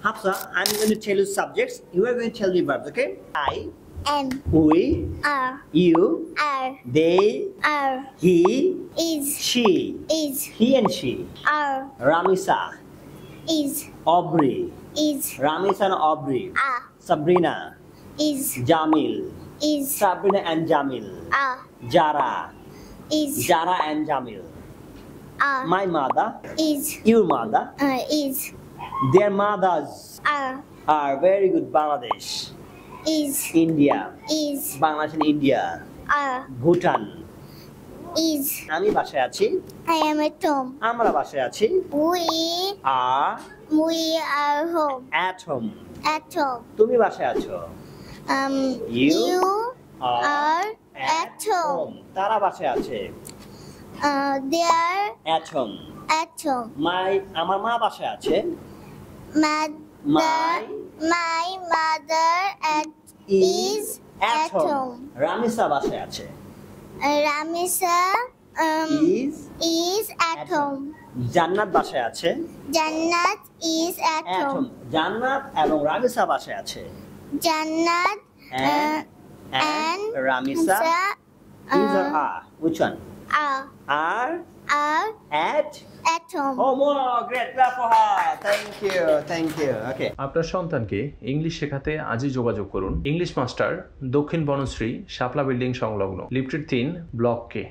Hafsa, I'm going to tell you subjects. You are going to tell me verbs, okay? I, am, we, are, you, are, they, are, he, is, she, is, he and she, are, Ramisa, is, Aubrey, is, Ramisa and Aubrey, are, Sabrina, is, Jamil, is, Sabrina and Jamil, are, Jara, is, Jara and Jamil, are, my mother, is, your mother, is, their mothers are, very good. Bangladesh, is, India, is, Bangladesh and India, are, Bhutan. is, আমি বাসায় আছি, I am at home. আমরা বাসায় আছি, We are home. at home. At home. তুমি বাসায় আছো, You are at home. তারা বাসায় আছে, They are at home. at home. আমার মা বাসায় আছে, My mother is at home. Ramisa বাসায় আছে, Ramisa is at home. জান্নাত বাসায় আছে, Jannat is at home. জান্নাত এবং রামিসা বাসায় আছে, Jannat and Ramisa is or are? Which one? Are at home. Oh, more great. Clap for her. Thank you. Okay. আপনার সন্তানকে ইংলিশ শেখাতে আজই যোগাযোগ করুন ইংলিশ মাস্টার, দক্ষিণ বনশ্রী, শাপলা বিল্ডিং সংলগ্ন, লিফটেড 3, ব্লক কে।